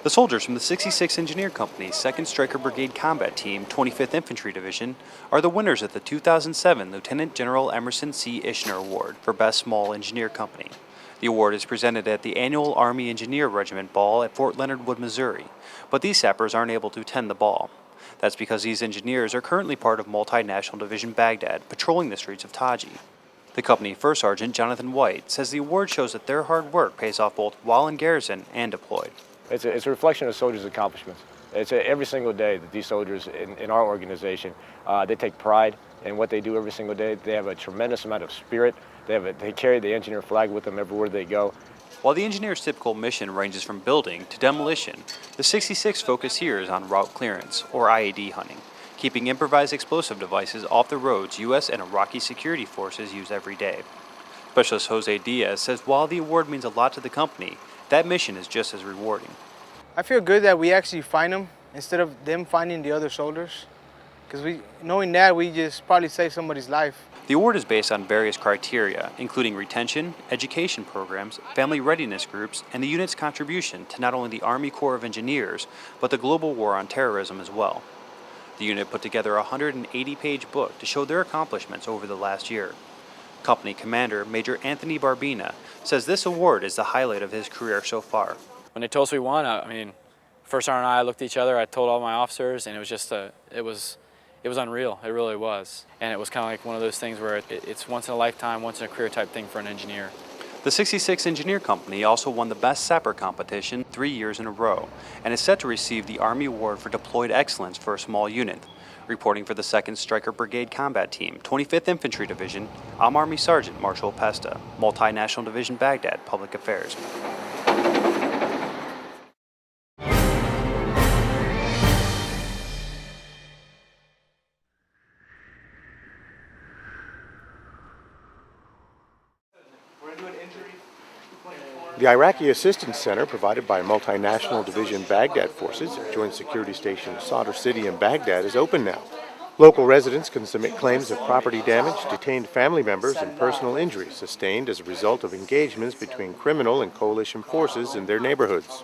The soldiers from the 66th Engineer Company's 2nd Stryker Brigade Combat Team, 25th Infantry Division, are the winners of the 2007 Lieutenant General Emerson C. Ishner Award for Best Small Engineer Company. The award is presented at the annual Army Engineer Regiment Ball at Fort Leonard Wood, Missouri, but these sappers aren't able to attend the ball. That's because these engineers are currently part of Multinational Division Baghdad, patrolling the streets of Taji. The company First Sergeant Jonathan White says the award shows that their hard work pays off both while in garrison and deployed. It's a reflection of soldiers' accomplishments. Every single day that these soldiers in our organization, they take pride in what they do every single day. They have a tremendous amount of spirit. They carry the engineer flag with them everywhere they go. While the engineer's typical mission ranges from building to demolition, the 66th focus here is on route clearance, or IED hunting, keeping improvised explosive devices off the roads U.S. and Iraqi security forces use every day. Specialist Jose Diaz says while the award means a lot to the company, that mission is just as rewarding. I feel good that we actually find them instead of them finding the other soldiers. Because knowing that, we just probably save somebody's life. The award is based on various criteria, including retention, education programs, family readiness groups, and the unit's contribution to not only the Army Corps of Engineers, but the global war on terrorism as well. The unit put together a 180-page book to show their accomplishments over the last year. Company Commander Major Anthony Barbina says this award is the highlight of his career so far. When they told us we won, First Sergeant and I looked at each other, I told all my officers, and it was just it was unreal, it really was. And it was kind of like one of those things where it's once in a lifetime, once in a career type thing for an engineer. The 66th Engineer Company also won the Best Sapper competition 3 years in a row, and is set to receive the Army Award for Deployed Excellence for a small unit. Reporting for the 2nd Stryker Brigade Combat Team, 25th Infantry Division, I'm Army Sergeant Marshall Pesta, Multinational Division Baghdad, Public Affairs. The Iraqi Assistance Center, provided by Multinational Division Baghdad Forces at Joint Security Station Sadr City in Baghdad, is open now. Local residents can submit claims of property damage, detained family members, and personal injuries sustained as a result of engagements between criminal and coalition forces in their neighborhoods.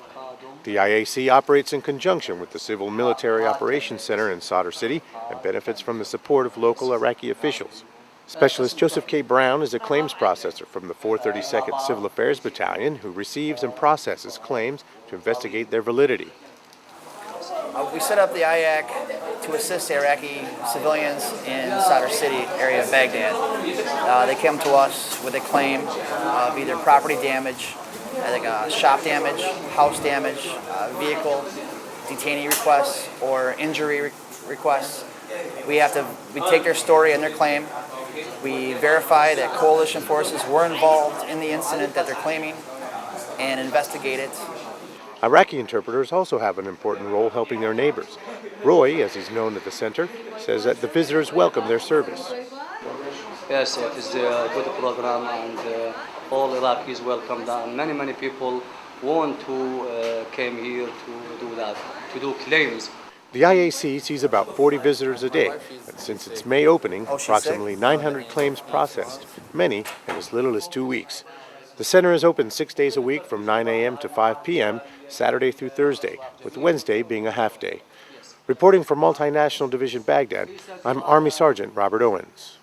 The IAC operates in conjunction with the Civil Military Operations Center in Sadr City and benefits from the support of local Iraqi officials. Specialist Joseph K. Brown is a claims processor from the 432nd Civil Affairs Battalion who receives and processes claims to investigate their validity. We set up the IAC to assist Iraqi civilians in Sadr City area of Baghdad. They come to us with a claim of either property damage, like shop damage, house damage, vehicle detainee requests, or injury requests. We take their story and their claim. We verify that coalition forces were involved in the incident that they're claiming and investigate it. Iraqi interpreters also have an important role helping their neighbors. Roy, as he's known at the center, says that the visitors welcome their service. Yes, it is a good program, and all Iraqis welcome that. Many people want to came here to do that, to do claims. The IAC sees about 40 visitors a day, and since its May opening, approximately 900 claims processed, many in as little as 2 weeks. The center is open 6 days a week from 9 a.m. to 5 p.m., Saturday through Thursday, with Wednesday being a half day. Reporting for Multinational Division Baghdad, I'm Army Sergeant Robert Owens.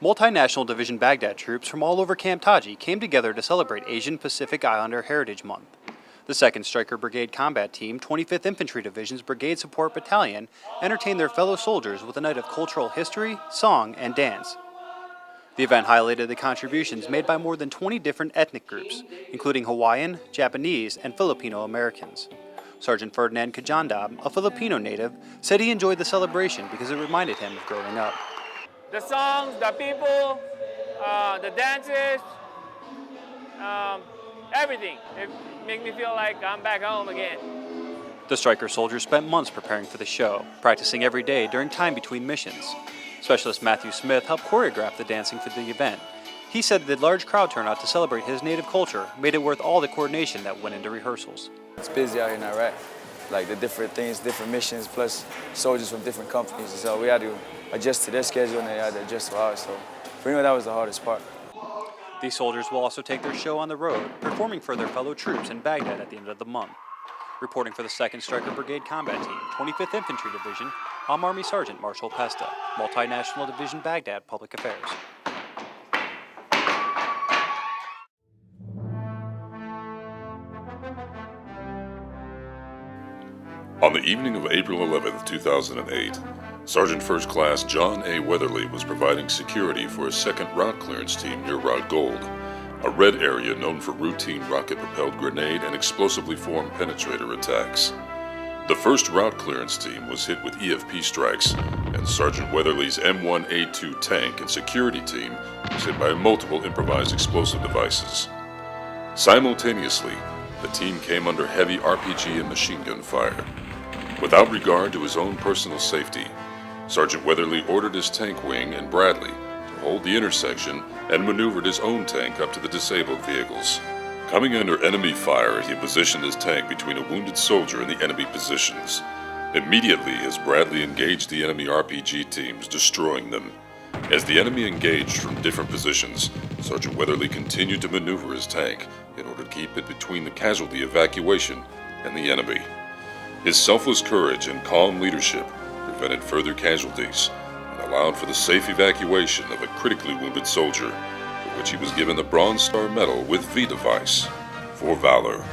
Multinational Division Baghdad troops from all over Camp Taji came together to celebrate Asian Pacific Islander Heritage Month. The 2nd Stryker Brigade Combat Team, 25th Infantry Division's Brigade Support Battalion, entertained their fellow soldiers with a night of cultural history, song, and dance. The event highlighted the contributions made by more than 20 different ethnic groups, including Hawaiian, Japanese, and Filipino Americans. Sergeant Ferdinand Kajandab, a Filipino native, said he enjoyed the celebration because it reminded him of growing up. The songs, the people, the dances, everything. It makes me feel like I'm back home again. The Stryker soldiers spent months preparing for the show, practicing every day during time between missions. Specialist Matthew Smith helped choreograph the dancing for the event. He said the large crowd turnout to celebrate his native culture made it worth all the coordination that went into rehearsals. It's busy out here in Iraq. like the different things, different missions, plus soldiers from different companies. And so we had to adjust to their schedule and they had to adjust to ours. So for me, that was the hardest part. These soldiers will also take their show on the road, performing for their fellow troops in Baghdad at the end of the month. Reporting for the 2nd Stryker Brigade Combat Team, 25th Infantry Division, I'm Army Sergeant Marshall Pesta, Multinational Division Baghdad Public Affairs. On the evening of April 11, 2008, Sergeant First Class John A. Weatherly was providing security for a 2nd Route Clearance Team near Route Gold, a red area known for routine rocket-propelled grenade and explosively formed penetrator attacks. The 1st Route Clearance Team was hit with EFP strikes, and Sergeant Weatherly's M1A2 tank and security team was hit by multiple improvised explosive devices. Simultaneously, the team came under heavy RPG and machine gun fire. Without regard to his own personal safety, Sergeant Weatherly ordered his tank wing and Bradley to hold the intersection and maneuvered his own tank up to the disabled vehicles. Coming under enemy fire, he positioned his tank between a wounded soldier and the enemy positions. Immediately, as Bradley engaged the enemy RPG teams, destroying them. As the enemy engaged from different positions, Sergeant Weatherly continued to maneuver his tank in order to keep it between the casualty evacuation and the enemy. His selfless courage and calm leadership prevented further casualties and allowed for the safe evacuation of a critically wounded soldier, for which he was given the Bronze Star Medal with V device for valor.